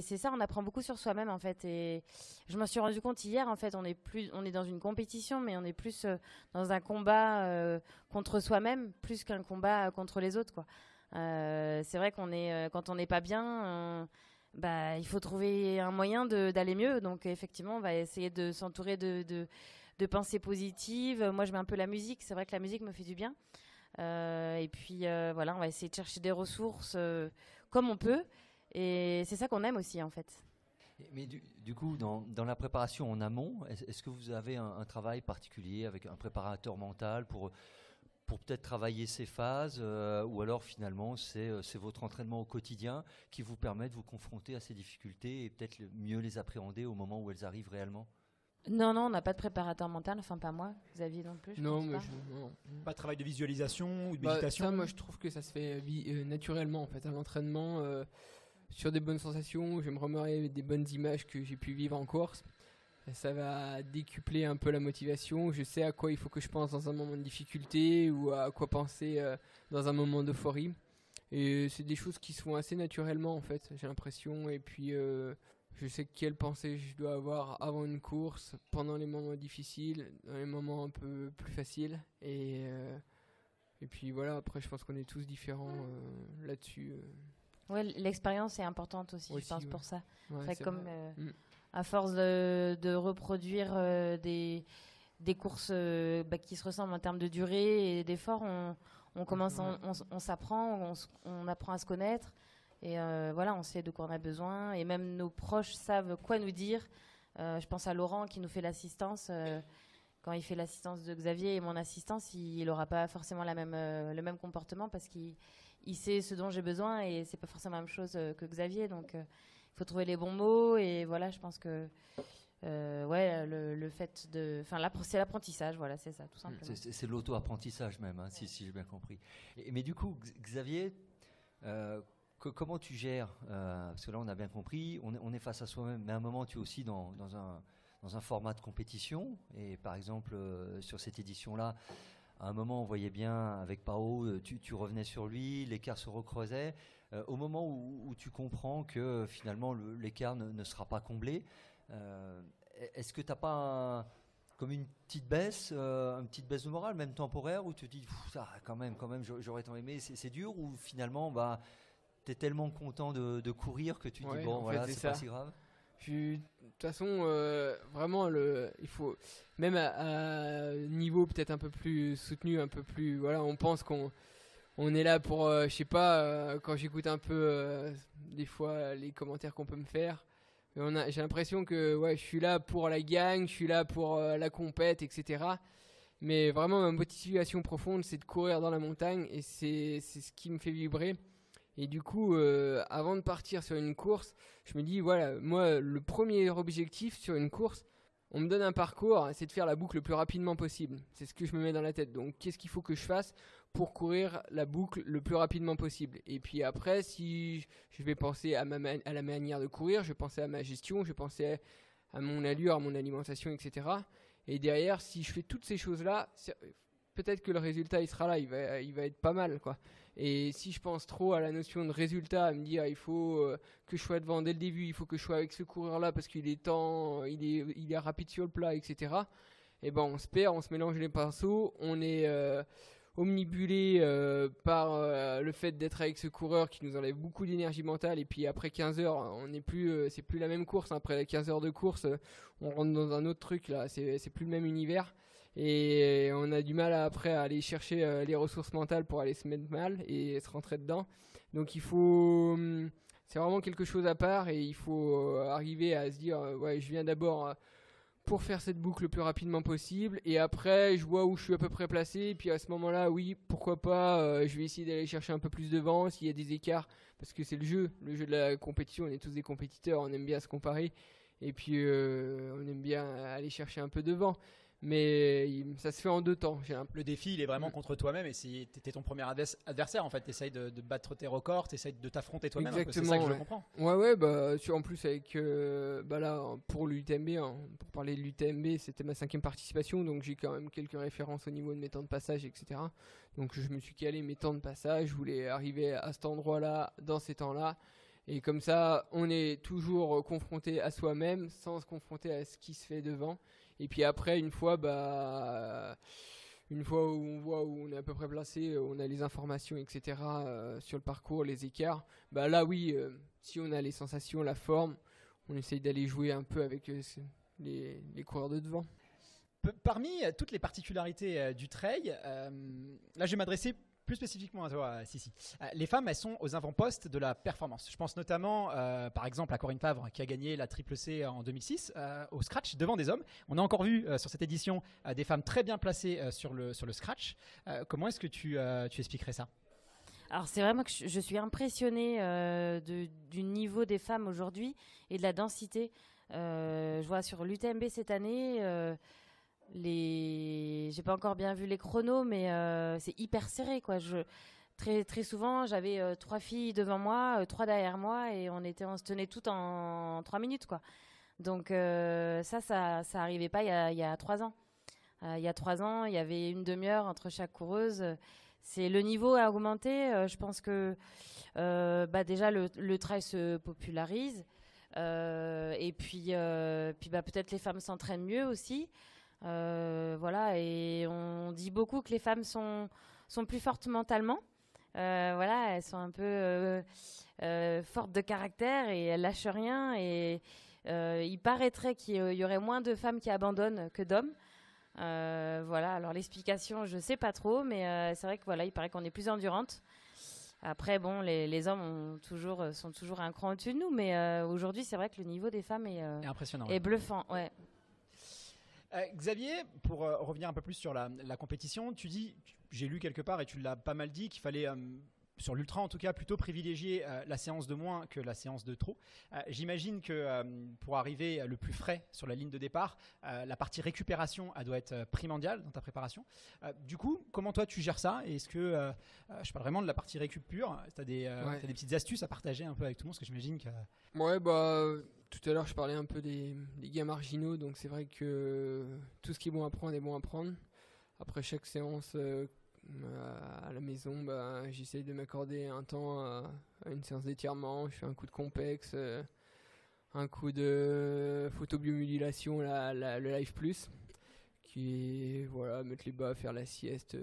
c'est ça, on apprend beaucoup sur soi-même en fait. Et je m'en suis rendu compte hier, en fait, on est dans une compétition, mais on est plus dans un combat contre soi-même, plus qu'un combat contre les autres, quoi. C'est vrai qu'on est, quand on n'est pas bien, il faut trouver un moyen d'aller mieux. Donc effectivement, on va essayer de s'entourer de pensées positives. Moi, je mets un peu la musique. C'est vrai que la musique me fait du bien. Et puis voilà, on va essayer de chercher des ressources comme on peut. Et c'est ça qu'on aime aussi, en fait. Mais du coup, dans la préparation en amont, est-ce que vous avez un travail particulier avec un préparateur mental pour peut-être travailler ces phases ou alors finalement c'est votre entraînement au quotidien qui vous permet de vous confronter à ces difficultés et peut-être mieux les appréhender au moment où elles arrivent réellement? Non, on n'a pas de préparateur mental, enfin pas moi, Xavier non plus. Non. Pas de travail de visualisation ou de méditation? Ça, moi je trouve que ça se fait naturellement en fait, à l'entraînement. Sur des bonnes sensations, je vais me remémorer des bonnes images que j'ai pu vivre en course. Ça va décupler un peu la motivation. Je sais à quoi il faut que je pense dans un moment de difficulté ou à quoi penser dans un moment d'euphorie. Et c'est des choses qui se font assez naturellement en fait, j'ai l'impression. Et puis je sais quelles pensées je dois avoir avant une course, pendant les moments difficiles, dans les moments un peu plus faciles. Et puis voilà, après je pense qu'on est tous différents là-dessus. Ouais, l'expérience est importante aussi, je pense, pour ça. Ouais, comme à force de reproduire des courses qui se ressemblent en termes de durée et d'effort, on commence, on s'apprend, on apprend à se connaître et voilà, on sait de quoi on a besoin et même nos proches savent quoi nous dire. Je pense à Laurent qui nous fait l'assistance. Quand il fait l'assistance de Xavier et mon assistance, il n'aura pas forcément le même comportement parce qu'il sait ce dont j'ai besoin et c'est pas forcément la même chose que Xavier. Donc il faut trouver les bons mots et voilà, je pense que le fait de, c'est l'apprentissage, voilà, c'est ça, tout simplement. C'est l'auto-apprentissage même, hein, si j'ai bien compris. Mais du coup, Xavier, comment tu gères parce que là, on a bien compris, on est face à soi-même, mais à un moment, tu es aussi dans un format de compétition. Et par exemple, sur cette édition-là, à un moment, on voyait bien avec Pao, tu revenais sur lui, l'écart se recreusait. Au moment où tu comprends que finalement l'écart ne sera pas comblé, est-ce que tu n'as pas comme une petite baisse de morale, même temporaire, où tu te dis ça, quand même, j'aurais tant aimé, c'est dur, ou finalement tu es tellement content de courir que tu dis bon, voilà, c'est pas si grave? De toute façon, vraiment, il faut, même à niveau peut-être un peu plus soutenu, un peu plus, voilà, on pense qu'on est là pour, je sais pas, quand j'écoute un peu des fois les commentaires qu'on peut me faire, j'ai l'impression que je suis là pour la gang, je suis là pour la compète, etc. Mais vraiment, ma motivation profonde, c'est de courir dans la montagne et c'est ce qui me fait vibrer. Et du coup, avant de partir sur une course, je me dis, voilà, moi, le premier objectif sur une course, on me donne un parcours, c'est de faire la boucle le plus rapidement possible. C'est ce que je me mets dans la tête. Donc, qu'est-ce qu'il faut que je fasse pour courir la boucle le plus rapidement possible? Et puis après, si je vais penser à la manière de courir, je vais penser à ma gestion, je vais penser à mon allure, à mon alimentation, etc. Et derrière, si je fais toutes ces choses-là, peut-être que le résultat, il sera là, il va être pas mal, quoi. Et si je pense trop à la notion de résultat, à me dire il faut que je sois devant dès le début, il faut que je sois avec ce coureur-là parce qu'il est il est rapide sur le plat, etc. Et ben on se perd, on se mélange les pinceaux, on est omnibulé par le fait d'être avec ce coureur qui nous enlève beaucoup d'énergie mentale. Et puis après 15 heures, c'est plus la même course. Après 15 heures de course, on rentre dans un autre truc là, c'est plus le même univers. Et on a du mal après à aller chercher les ressources mentales pour aller se mettre mal et se rentrer dedans. Donc c'est vraiment quelque chose à part et il faut arriver à se dire ouais, je viens d'abord pour faire cette boucle le plus rapidement possible et après je vois où je suis à peu près placé et puis à ce moment-là oui pourquoi pas je vais essayer d'aller chercher un peu plus devant s'il y a des écarts parce que c'est le jeu de la compétition, on est tous des compétiteurs, on aime bien se comparer et puis on aime bien aller chercher un peu devant. Mais ça se fait en 2 temps. Le défi, il est vraiment contre toi-même et si t'es ton premier adversaire, en fait, t'essayes de battre tes records, t'essayes de t'affronter toi-même. Exactement. C'est ça que je comprends. Ouais, en plus avec là pour l'UTMB, pour parler de l'UTMB, c'était ma 5e participation, donc j'ai quand même quelques références au niveau de mes temps de passage, etc. Donc je me suis calé mes temps de passage, je voulais arriver à cet endroit-là, dans ces temps-là. Et comme ça, on est toujours confronté à soi-même sans se confronter à ce qui se fait devant. Et puis après, une fois où on voit où on est à peu près placé, on a les informations, etc. Sur le parcours, les écarts. Là, oui, si on a les sensations, la forme, on essaye d'aller jouer un peu avec les coureurs de devant. Parmi toutes les particularités du trail, là, je vais m'adresser plus spécifiquement à toi, Sissi. Les femmes, elles sont aux avant-postes de la performance. Je pense notamment, par exemple, à Corinne Favre, qui a gagné la Triple C en 2006 au scratch devant des hommes. On a encore vu sur cette édition des femmes très bien placées sur le scratch. Comment est-ce que tu expliquerais ça ? Alors c'est vraiment que je suis impressionnée du niveau des femmes aujourd'hui et de la densité. Je vois sur l'UTMB cette année... j'ai pas encore bien vu les chronos, mais c'est hyper serré, quoi. Très très souvent, j'avais 3 filles devant moi, 3 derrière moi, et on se tenait toutes en 3 minutes, quoi. Donc ça arrivait pas il y a 3 ans. Il y a 3 ans, il y avait une demi-heure entre chaque coureuse. Le niveau a augmenté. Je pense que déjà le trail se popularise, et puis peut-être les femmes s'entraînent mieux aussi. Et on dit beaucoup que les femmes sont plus fortes mentalement. Elles sont un peu fortes de caractère et elles lâchent rien. Et il paraîtrait qu'il y aurait moins de femmes qui abandonnent que d'hommes. Alors l'explication, je sais pas trop, mais c'est vrai que il paraît qu'on est plus endurante. Après, bon, les hommes sont toujours un cran au-dessus de nous, mais aujourd'hui, c'est vrai que le niveau des femmes est impressionnant, est bluffant. Ouais. Xavier, pour revenir un peu plus sur la compétition, tu dis, j'ai lu quelque part et tu l'as pas mal dit, qu'il fallait, sur l'ultra en tout cas, plutôt privilégier la séance de moins que la séance de trop. J'imagine que pour arriver le plus frais sur la ligne de départ, la partie récupération elle doit être primordiale dans ta préparation. Du coup, comment toi tu gères ça ? Est-ce que, je parle vraiment de la partie récup pure, tu as des petites astuces à partager un peu avec tout le monde, parce que j'imagine que... Ouais, tout à l'heure je parlais un peu des gains marginaux, donc c'est vrai que tout ce qui est bon à prendre est bon à prendre. Après chaque séance à la maison, j'essaye de m'accorder un temps à une séance d'étirement, je fais un coup de complexe, un coup de photobiomodulation, le Life Plus, qui est mettre les bas, faire la sieste,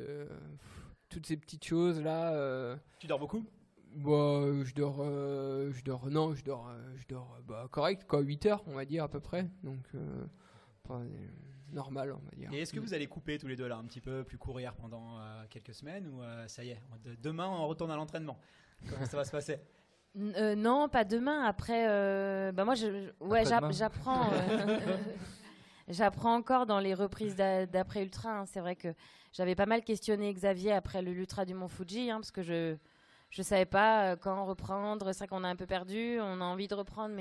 toutes ces petites choses là. Tu dors beaucoup ? Je dors correct, quoi, 8 heures on va dire à peu près, donc normal on va dire. Et est-ce que vous allez couper tous les deux là un petit peu, plus courir pendant quelques semaines, ou ça y est, demain on retourne à l'entraînement ? Comment ça va se passer ? Non, pas demain. Après, moi j'apprends. J'apprends encore dans les reprises d'après ultra, hein. C'est vrai que j'avais pas mal questionné Xavier après l'ultra du Mont Fuji, parce que je savais pas quand reprendre. C'est vrai qu'on a un peu perdu, on a envie de reprendre,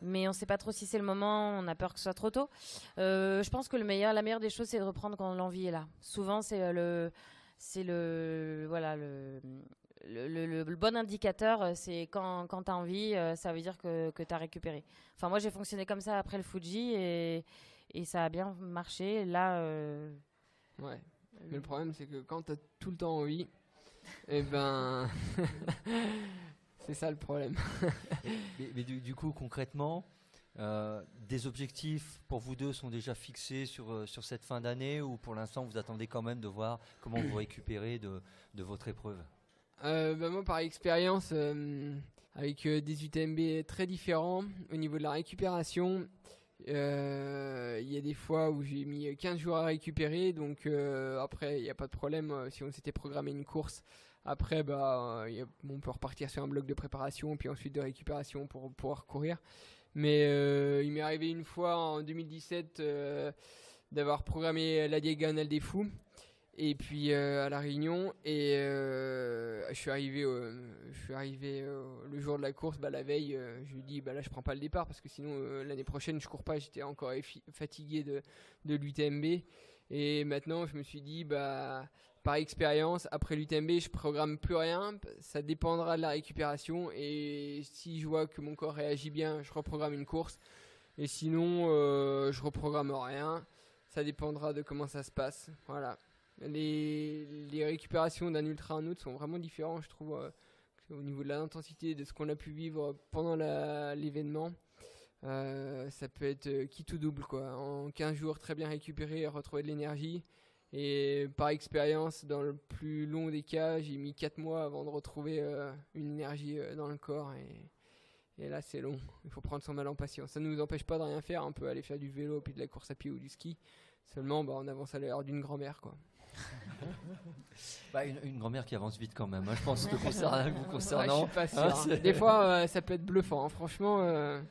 mais on sait pas trop si c'est le moment, on a peur que ce soit trop tôt. Je pense que la meilleure des choses, c'est de reprendre quand l'envie est là. Souvent, c'est le bon indicateur, c'est quand tu as envie, ça veut dire que tu as récupéré. Enfin, moi, j'ai fonctionné comme ça après le Fuji et ça a bien marché. Là, ouais. Mais le problème, c'est que quand tu as tout le temps envie, c'est ça le problème. mais du coup, concrètement, des objectifs pour vous deux sont déjà fixés sur cette fin d'année, ou pour l'instant vous attendez quand même de voir comment vous récupérez de votre épreuve ? Moi, par expérience, avec des UTMB très différents au niveau de la récupération, Il y a des fois où j'ai mis 15 jours à récupérer, donc après il n'y a pas de problème si on s'était programmé une course. Après, on peut repartir sur un bloc de préparation, puis ensuite de récupération pour pouvoir courir. Mais il m'est arrivé une fois en 2017 d'avoir programmé la Diagonale des Fous, et puis à La Réunion, et je suis arrivé le jour de la course, la veille, je lui dis là je prends pas le départ parce que sinon l'année prochaine je cours pas, j'étais encore fatigué de l'UTMB, et maintenant je me suis dit par expérience, après l'UTMB, je programme plus rien. Ça dépendra de la récupération. Et si je vois que mon corps réagit bien, je reprogramme une course. Et sinon, je reprogramme rien. Ça dépendra de comment ça se passe. Voilà. Les récupérations d'un ultra à un autre sont vraiment différentes, je trouve, au niveau de l'intensité de ce qu'on a pu vivre pendant l'événement. Ça peut être quitte ou double, quoi. En 15 jours, très bien récupéré, retrouver de l'énergie. Et par expérience, dans le plus long des cas, j'ai mis 4 mois avant de retrouver une énergie dans le corps. Et là, c'est long. Il faut prendre son mal en patience. Ça ne nous empêche pas de rien faire. On peut aller faire du vélo, puis de la course à pied ou du ski. Seulement, on avance à l'heure d'une grand-mère, quoi. Une grand-mère qui avance vite quand même, hein. Je pense que vous concernant. Ouais, je suis pas sûr. Des fois, ça peut être bluffant, hein. Franchement.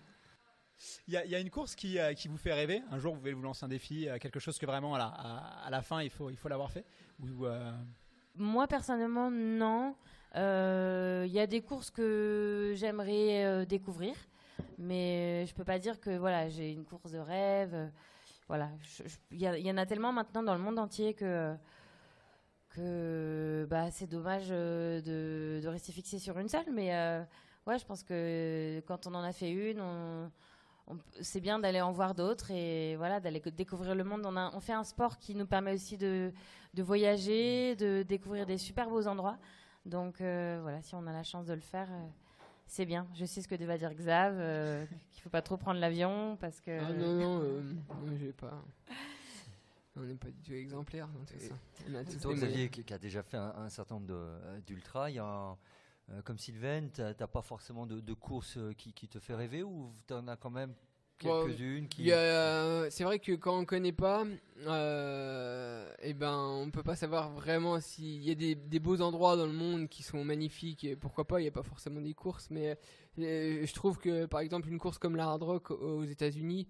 Il y a une course qui vous fait rêver. Un jour, vous voulez vous lancer un défi, quelque chose que vraiment à la fin, il faut l'avoir fait. Moi, personnellement, non. Il y a des courses que j'aimerais découvrir, mais je peux pas dire que j'ai une course de rêve. Voilà, il y en a tellement maintenant dans le monde entier que c'est dommage de rester fixé sur une seule. Mais je pense que quand on en a fait une, c'est bien d'aller en voir d'autres et d'aller découvrir le monde. On fait un sport qui nous permet aussi de voyager, de découvrir des super beaux endroits. Donc si on a la chance de le faire, c'est bien. Je sais ce que va dire Xav, qu'il faut pas trop prendre l'avion parce que. Ah non, j'ai pas. On n'est pas du tout exemplaire dans tout ça. Toi, Xavier, qui a déjà fait un certain nombre d'ultra, il y a comme Sylvain, t'as pas forcément de course qui te fait rêver, ou t'en as quand même quelques-unes qui... C'est vrai que quand on connaît pas, on peut pas savoir vraiment s'il y a des beaux endroits dans le monde qui sont magnifiques, et pourquoi pas, il n'y a pas forcément des courses, mais je trouve que par exemple une course comme la Hard Rock aux États-Unis,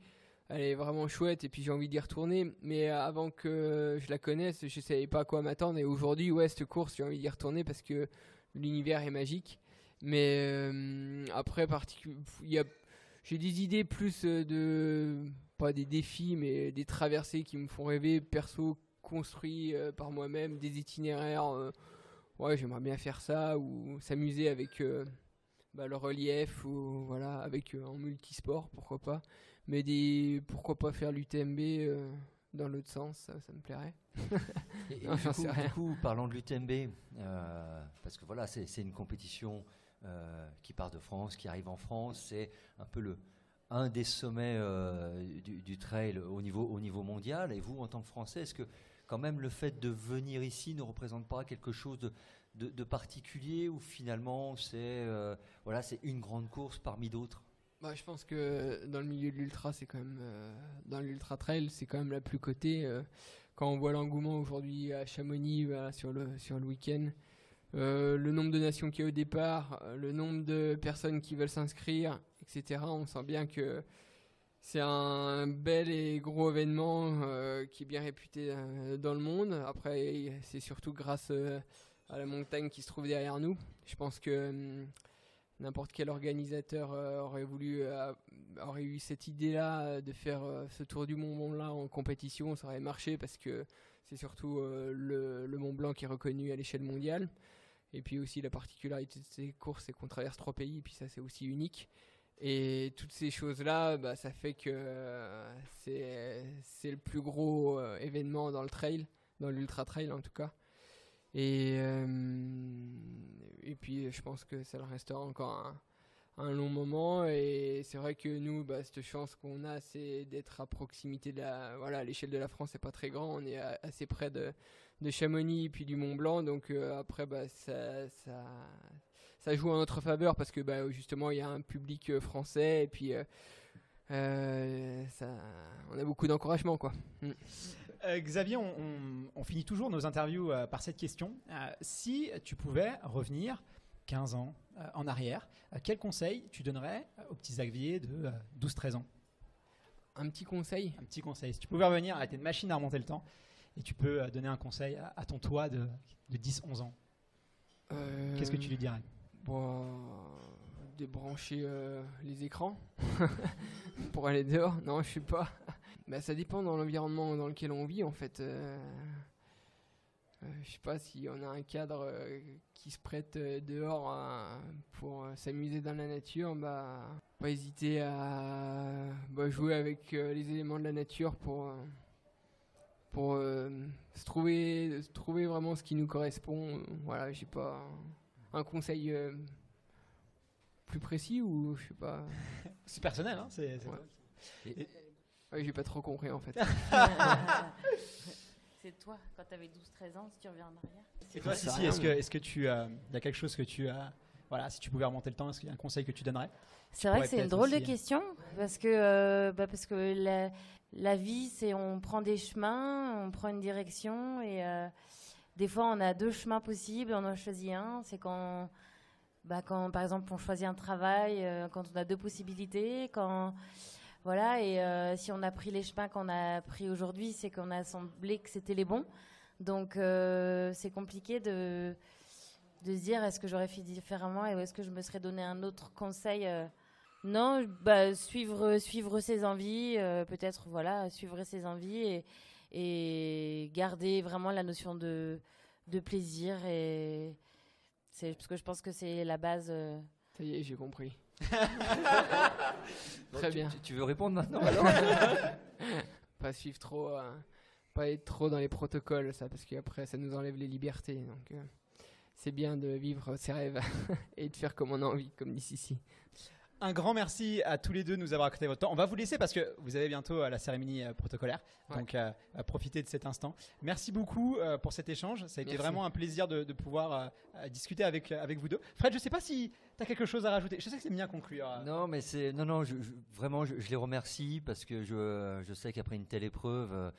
elle est vraiment chouette, et puis j'ai envie d'y retourner, mais avant que je la connaisse, je savais pas à quoi m'attendre, et aujourd'hui, cette course, j'ai envie d'y retourner parce que l'univers est magique. Mais après, j'ai des idées plus pas des défis, mais des traversées qui me font rêver, perso, construits par moi-même, des itinéraires. J'aimerais bien faire ça, ou s'amuser avec le relief, ou avec en multisport, pourquoi pas. Mais pourquoi pas faire l'UTMB dans l'autre sens, ça me plairait. Du coup, parlons de l'UTMB, parce que c'est une compétition qui part de France, qui arrive en France, c'est un peu un des sommets du trail au niveau mondial. Et vous, en tant que Français, est-ce que quand même le fait de venir ici ne représente pas quelque chose de particulier, ou finalement c'est une grande course parmi d'autres? Je pense que dans le milieu de l'ultra, c'est quand même dans l'ultra trail, c'est quand même la plus cotée. Quand on voit l'engouement aujourd'hui à Chamonix, sur le week-end, le nombre de nations qu'il y a au départ, le nombre de personnes qui veulent s'inscrire, etc. On sent bien que c'est un bel et gros événement qui est bien réputé dans le monde. Après, c'est surtout grâce à la montagne qui se trouve derrière nous. Je pense que n'importe quel organisateur aurait eu cette idée-là de faire ce tour du Mont Blanc en compétition, ça aurait marché, parce que c'est surtout le Mont Blanc qui est reconnu à l'échelle mondiale. Et puis aussi la particularité de ces courses, c'est qu'on traverse 3 pays, et puis ça c'est aussi unique. Et toutes ces choses-là, ça fait que c'est le plus gros événement dans le trail, dans l'ultra trail en tout cas. Et puis je pense que ça le restera encore un long moment, et c'est vrai que nous, cette chance qu'on a, c'est d'être à proximité de l'échelle de la France, c'est pas très grand, on est assez près de Chamonix et puis du Mont Blanc, donc après ça joue en notre faveur, parce que justement il y a un public français, et puis on a beaucoup d'encouragement, quoi. Xavier, on finit toujours nos interviews par cette question. Si tu pouvais revenir 15 ans en arrière, quel conseil tu donnerais au petit Xavier de 12-13 ans? Un petit conseil? Un petit conseil. Si tu pouvais revenir, t'es une machine à remonter le temps, et tu peux donner un conseil à ton toi de 10-11 ans. Qu'est-ce que tu lui dirais? Débrancher les écrans pour aller dehors. Non, je sais pas. Ça dépend dans l'environnement dans lequel on vit, en fait. Je sais pas si on a un cadre qui se prête dehors pour s'amuser dans la nature, pas hésiter à jouer avec les éléments de la nature pour se trouver vraiment ce qui nous correspond. Voilà, j'ai pas un conseil plus précis, ou je sais pas. C'est personnel, hein, c'est ouais. J'ai pas trop compris, en fait. C'est toi, quand tu avais 12-13 ans, si tu reviens en arrière. Et toi, Sissi, est-ce que tu as quelque chose que tu as... Voilà, si tu pouvais remonter le temps, est-ce qu'il y a un conseil que tu donnerais? C'est vrai que c'est une drôle de question, parce que la vie, c'est on prend des chemins, on prend une direction, et des fois, on a 2 chemins possibles, on en choisit un. C'est quand, par exemple, on choisit un travail, quand on a 2 possibilités, Voilà, et si on a pris les chemins qu'on a pris aujourd'hui, c'est qu'on a semblé que c'était les bons. Donc, c'est compliqué de se dire est-ce que j'aurais fait différemment, et est-ce que je me serais donné un autre conseil. Non, suivre ses envies, peut-être, suivre ses envies et garder vraiment la notion de plaisir. Et c'est parce que je pense que c'est la base. Ça y est, j'ai compris. Très bien. Tu veux répondre maintenant alors? Pas suivre trop, pas être trop dans les protocoles, ça, parce qu'après ça nous enlève les libertés. Donc c'est bien de vivre ses rêves et de faire comme on a envie, comme dit Sissi. Un grand merci à tous les deux de nous avoir accordé votre temps. On va vous laisser parce que vous avez bientôt la cérémonie protocolaire. Ouais. Donc, profitez de cet instant. Merci beaucoup pour cet échange. Ça a été vraiment un plaisir de pouvoir discuter avec vous deux. Fred, je ne sais pas si tu as quelque chose à rajouter. Je sais que c'est bien conclure. Non, mais je les remercie parce que je sais qu'après une telle épreuve,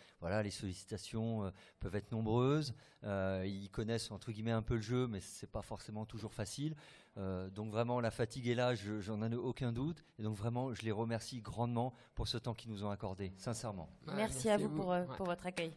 les sollicitations peuvent être nombreuses. Ils connaissent entre guillemets un peu le jeu, mais c'est pas forcément toujours facile. Donc vraiment, la fatigue est là, j'en ai aucun doute. Et donc vraiment, je les remercie grandement pour ce temps qu'ils nous ont accordé, sincèrement. Merci à vous pour votre accueil.